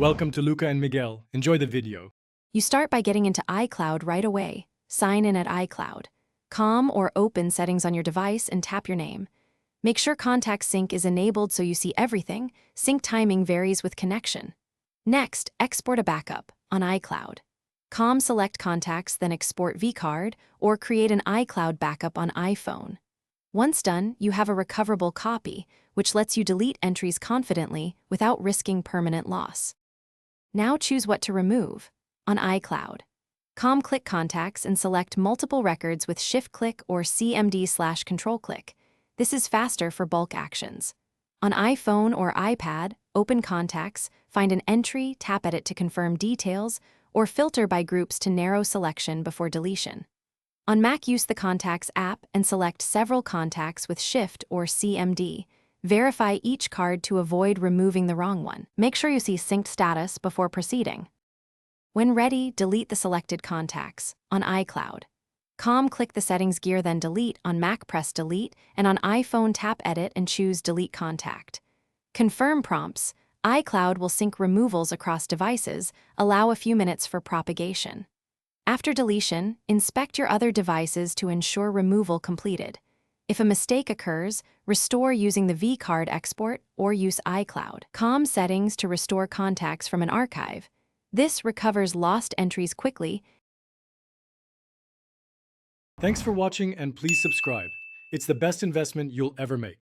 Welcome to Luca and Miguel. Enjoy the video. You start by getting into iCloud right away. Sign in at iCloud. Com or open settings on your device and tap your name. Make sure Contact Sync is enabled so you see everything. Sync timing varies with connection. Next, export a backup on iCloud. Select contacts, then export vCard or create an iCloud backup on iPhone. Once done, you have a recoverable copy, which lets you delete entries confidently without risking permanent loss. Now choose what to remove. On iCloud, click Contacts and select multiple records with Shift-click or CMD/Control-click. This is faster for bulk actions. On iPhone or iPad, open Contacts, find an entry, tap Edit to confirm details, or filter by groups to narrow selection before deletion. On Mac, use the Contacts app and select several contacts with Shift or CMD. Verify each card to avoid removing the wrong one. Make sure you see synced status before proceeding. When ready, delete the selected contacts. On iCloud, click the Settings gear, then Delete. On Mac, press Delete, and on iPhone, tap Edit and choose Delete Contact. Confirm prompts. iCloud will sync removals across devices. Allow a few minutes for propagation. After deletion, inspect your other devices to ensure removal completed. If a mistake occurs, restore using the vCard export or use iCloud. Settings to restore contacts from an archive. This recovers lost entries quickly. Thanks for watching and please subscribe. It's the best investment you'll ever make.